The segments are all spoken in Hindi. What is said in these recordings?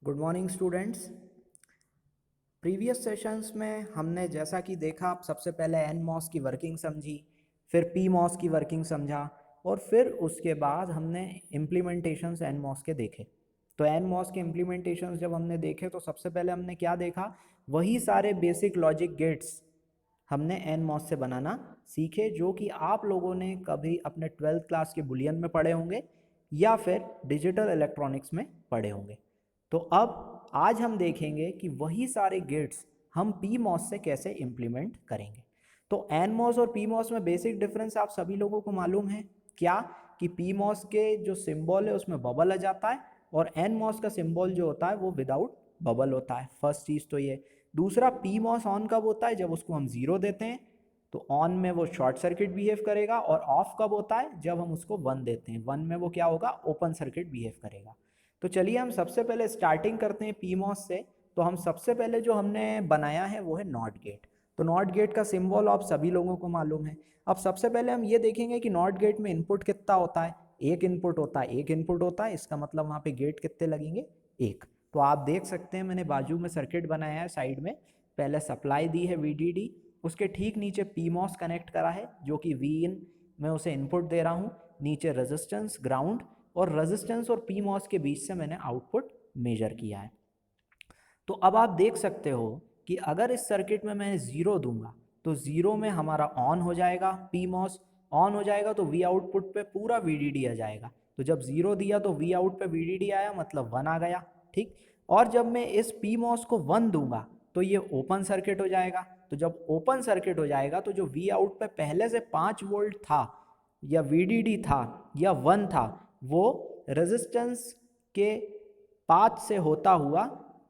Good morning students. Previous sessions में हमने जैसा कि देखा, सबसे पहले एन मॉस की वर्किंग समझी, फिर पी मॉस की वर्किंग समझा और फिर उसके बाद हमने इम्प्लीमेंटेशंस एन मॉस के देखे। तो एन मॉस के इम्प्लीमेंटेशंस जब हमने देखे तो सबसे पहले हमने क्या देखा, वही सारे बेसिक लॉजिक गेट्स हमने एन मॉस से बनाना सीखे, जो कि आप लोगों ने कभी अपने 12th क्लास के बुलियन में पढ़े होंगे या फिर डिजिटल इलेक्ट्रॉनिक्स में पढ़े होंगे। तो अब आज हम देखेंगे कि वही सारे गेट्स हम पी मॉस से कैसे इम्प्लीमेंट करेंगे। तो एन मॉस और पी मॉस में बेसिक डिफरेंस आप सभी लोगों को मालूम है क्या, कि पी मॉस के जो सिंबल है उसमें बबल आ जाता है और एन मॉस का सिंबल जो होता है वो विदाउट बबल होता है। फर्स्ट चीज़ तो ये। दूसरा, पी मॉस ऑन कब होता है, जब उसको हम जीरो देते हैं तो ऑन में वो शॉर्ट सर्किट बिहेव करेगा, और ऑफ कब होता है, जब हम उसको वन देते हैं, वन में वो क्या होगा, ओपन सर्किट बिहेव करेगा। तो चलिए हम सबसे पहले स्टार्टिंग करते हैं पी मॉस से। तो हम सबसे पहले जो हमने बनाया है वो है नॉट गेट। तो नॉट गेट का सिंबल आप सभी लोगों को मालूम है। अब सबसे पहले हम ये देखेंगे कि नॉट गेट में इनपुट कितना होता है। एक इनपुट होता है, एक इनपुट होता है, इसका मतलब वहाँ पे गेट कितने लगेंगे, एक। तो आप देख सकते हैं मैंने बाजू में सर्किट बनाया है साइड में। पहले सप्लाई दी है VDD, उसके ठीक नीचे PMOS कनेक्ट करा है जो कि Vin में उसे इनपुट दे रहा हूँ, नीचे रेजिस्टेंस ग्राउंड, और रेजिस्टेंस और PMOS के बीच से मैंने आउटपुट मेजर किया है। तो अब आप देख सकते हो कि अगर इस सर्किट में मैं ज़ीरो दूंगा तो ज़ीरो में हमारा ऑन हो जाएगा, PMOS ऑन हो जाएगा तो V आउटपुट पे पूरा VDD आ जाएगा। तो जब ज़ीरो दिया तो V आउट पे VDD आया, मतलब वन आ गया, ठीक। और जब मैं इस PMOS को वन दूंगा तो ये ओपन सर्किट हो जाएगा। तो जब ओपन सर्किट हो जाएगा तो जो V आउट पे पहले से 5 वोल्ट था या VDD था या वन था, वो रेजिस्टेंस के पाथ से होता हुआ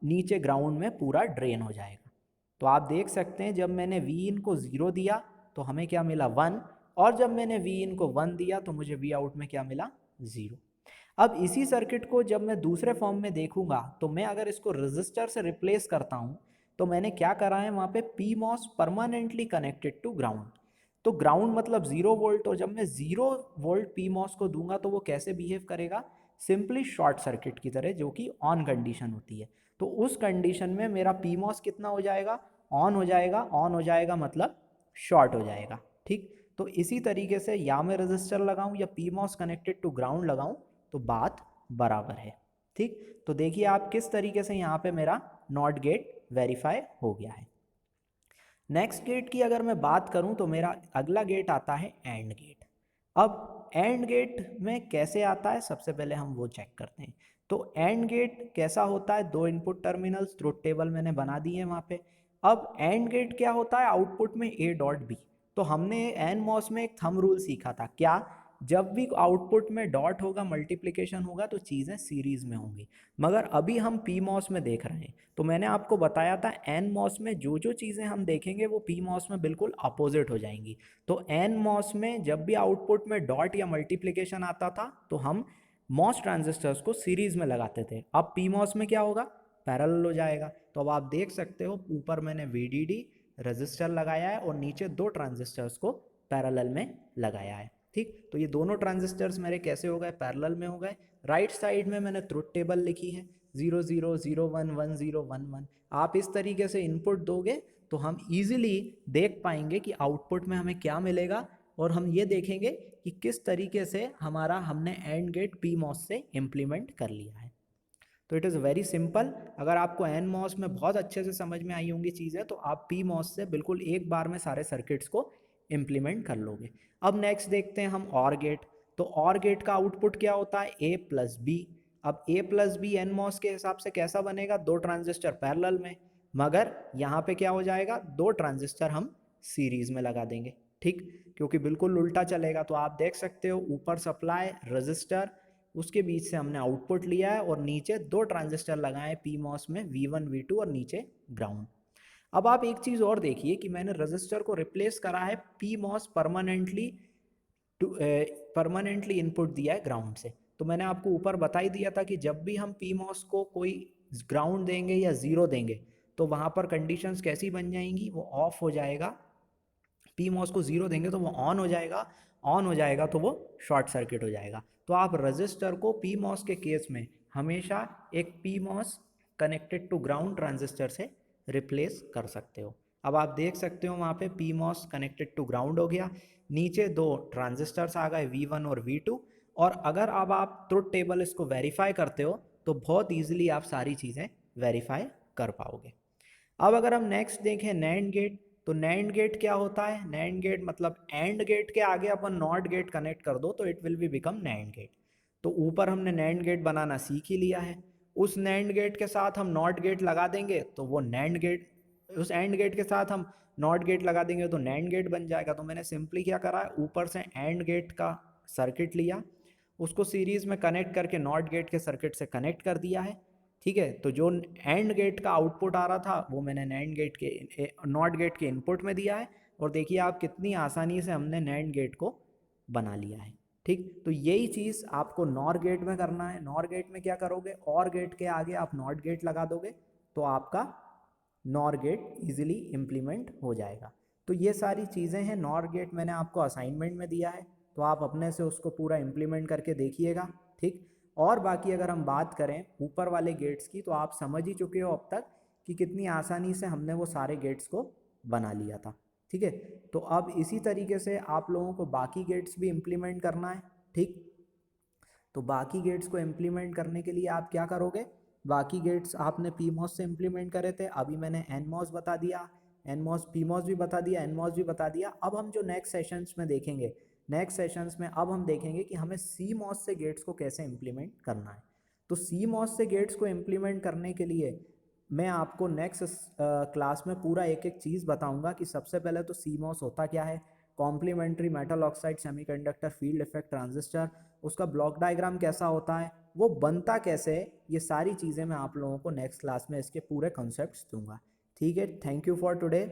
नीचे ग्राउंड में पूरा ड्रेन हो जाएगा। तो आप देख सकते हैं जब मैंने वी इन को ज़ीरो दिया तो हमें क्या मिला, वन, और जब मैंने वी इन को वन दिया तो मुझे वी आउट में क्या मिला, ज़ीरो। अब इसी सर्किट को जब मैं दूसरे फॉर्म में देखूंगा तो मैं अगर इसको रजिस्टर से रिप्लेस करता हूं तो मैंने क्या करा है, वहां पे P MOS permanently connected to ground. तो ग्राउंड मतलब 0 वोल्ट, और जब मैं 0 वोल्ट पी मॉस को दूंगा तो वो कैसे बिहेव करेगा, सिंपली शॉर्ट सर्किट की तरह, जो कि ऑन कंडीशन होती है। तो उस कंडीशन में मेरा पी मॉस कितना हो जाएगा, ऑन हो जाएगा। ऑन हो जाएगा मतलब शॉर्ट हो जाएगा, ठीक। तो इसी तरीके से या मैं रजिस्टर लगाऊं या P MOS connected to ground लगाऊं तो बात बराबर है, ठीक। तो देखिए आप किस तरीके से यहाँ पे मेरा नॉट गेट वेरीफाई हो गया है। नेक्स्ट गेट की अगर मैं बात करूं तो मेरा अगला गेट आता है एंड गेट। अब एंड गेट में कैसे आता है, सबसे पहले हम वो चेक करते हैं। तो एंड गेट कैसा होता है, दो इनपुट टर्मिनल्स, ट्रुथ टेबल मैंने बना दी है वहाँ पे। अब एंड गेट क्या होता है, आउटपुट में A डॉट B। तो हमने एन मॉस में एक थंब रूल सीखा था, क्या, जब भी आउटपुट में डॉट होगा, मल्टीप्लिकेशन होगा, तो चीज़ें सीरीज में होंगी। मगर अभी हम पी मॉस में देख रहे हैं, तो मैंने आपको बताया था एन मॉस में जो जो चीज़ें हम देखेंगे वो पी मॉस में बिल्कुल अपोजिट हो जाएंगी। तो एन मॉस में जब भी आउटपुट में डॉट या मल्टीप्लिकेशन आता था तो हम मॉस ट्रांजिस्टर्स को सीरीज में लगाते थे। अब पी मॉस में क्या होगा, पैरेलल हो जाएगा। तो अब आप देख सकते हो ऊपर मैंने VDD रजिस्टर लगाया है और नीचे दो ट्रांजिस्टर्स को पैरेलल में लगाया है, ठीक। तो ये दोनों ट्रांजिस्टर्स मेरे कैसे हो गए, पैरेलल में हो गए। राइट साइड में मैंने ट्रुथ टेबल लिखी है, 0 0 0 1 1 0 1 1। आप इस तरीके से इनपुट दोगे तो हम इजीली देख पाएंगे कि आउटपुट में हमें क्या मिलेगा, और हम ये देखेंगे कि किस तरीके से हमारा हमने एंड गेट पी मॉस से इम्प्लीमेंट कर लिया है। तो इट इज़ वेरी सिंपल। अगर आपको एन मॉस में बहुत अच्छे से समझ में आई होंगी चीज़ें तो आप पी मॉस से बिल्कुल एक बार में सारे सर्किट्स को इम्प्लीमेंट कर लोगे। अब नेक्स्ट देखते हैं हम और गेट। तो और गेट का आउटपुट क्या होता है, A प्लस बी। अब A plus B N MOS के हिसाब से कैसा बनेगा, दो ट्रांजिस्टर पैरेलल में, मगर यहाँ पे क्या हो जाएगा, दो ट्रांजिस्टर हम सीरीज में लगा देंगे, ठीक, क्योंकि बिल्कुल उल्टा चलेगा। तो आप देख सकते हो ऊपर सप्लाई रजिस्टर, उसके बीच से हमने आउटपुट लिया है, और नीचे दो ट्रांजिस्टर लगाए पी मॉस में, V1 V2 और नीचे ग्राउंड। अब आप एक चीज़ और देखिए कि मैंने रजिस्टर को रिप्लेस करा है पी मॉस परमानेंटली इनपुट दिया है ग्राउंड से। तो मैंने आपको ऊपर बता ही दिया था कि जब भी हम पी मॉस को कोई ग्राउंड देंगे या ज़ीरो देंगे तो वहाँ पर कंडीशंस कैसी बन जाएंगी, वो ऑफ हो जाएगा। पी मॉस को ज़ीरो देंगे तो वो ऑन हो जाएगा, ऑन हो जाएगा तो वो शॉर्ट सर्किट हो जाएगा। तो आप रजिस्टर को पी मॉस के केस में हमेशा एक P MOS connected to ground transistor से रिप्लेस कर सकते हो। अब आप देख सकते हो वहाँ पे PMOS कनेक्टेड टू ग्राउंड हो गया, नीचे दो ट्रांजिस्टर्स आ गए V1 और V2। और अगर अब आप ट्रुथ टेबल इसको वेरीफाई करते हो तो बहुत ईजिली आप सारी चीज़ें वेरीफाई कर पाओगे। अब अगर हम नेक्स्ट देखें नैंड गेट, तो नैंड गेट क्या होता है? नैंड गेट मतलब एंड गेट के आगे अपन नॉट गेट कनेक्ट कर दो तो it will be become NAND gate. तो ऊपर हमने नैंड गेट बनाना सीख ही लिया है, उस नैंड गेट के साथ हम नॉट गेट लगा देंगे तो वो नैंड गेट, उस एंड गेट के साथ हम नॉट गेट लगा देंगे तो नैंड गेट बन जाएगा। तो मैंने सिंपली क्या करा है, ऊपर से एंड गेट का सर्किट लिया, उसको सीरीज में कनेक्ट करके नॉट गेट के सर्किट से कनेक्ट कर दिया है। ठीक है, तो जो एंड गेट का आउटपुट आ रहा था वो मैंने नैंड गेट के नॉट गेट के इनपुट में दिया है। और देखिए आप कितनी आसानी से हमने नैंड गेट को बना लिया है। ठीक, तो यही चीज़ आपको नॉर गेट में करना है। नॉर गेट में क्या करोगे, और गेट के आगे आप नॉट गेट लगा दोगे तो आपका नॉर गेट इजीली इम्प्लीमेंट हो जाएगा। तो ये सारी चीज़ें हैं, नॉर गेट मैंने आपको असाइनमेंट में दिया है, तो आप अपने से उसको पूरा इम्प्लीमेंट करके देखिएगा। ठीक, और बाकी अगर हम बात करें ऊपर वाले गेट्स की, तो आप समझ ही चुके हो अब तक कि कितनी आसानी से हमने वो सारे गेट्स को बना लिया था। ठीक है, तो अब इसी तरीके से आप लोगों को बाकी गेट्स भी इम्प्लीमेंट करना है। ठीक, तो बाकी गेट्स को इम्प्लीमेंट करने के लिए आप क्या करोगे, बाकी गेट्स आपने PMOS से इम्प्लीमेंट करे थे, अभी मैंने NMOS बता दिया, NMOS PMOS भी बता दिया, NMOS भी बता दिया। अब हम जो नेक्स्ट सेशंस में देखेंगे, नेक्स्ट सेशंस में अब हम देखेंगे कि हमें CMOS से गेट्स को कैसे इम्प्लीमेंट करना है। तो CMOS से गेट्स को इम्प्लीमेंट करने के लिए मैं आपको नेक्स्ट क्लास में पूरा एक एक चीज़ बताऊंगा कि सबसे पहले तो CMOS होता क्या है, complementary metal oxide semiconductor field effect transistor, उसका ब्लॉक डायग्राम कैसा होता है, वो बनता कैसे है, ये सारी चीज़ें मैं आप लोगों को नेक्स्ट क्लास में इसके पूरे कॉन्सेप्ट्स दूंगा। ठीक है, थैंक यू फॉर टुडे।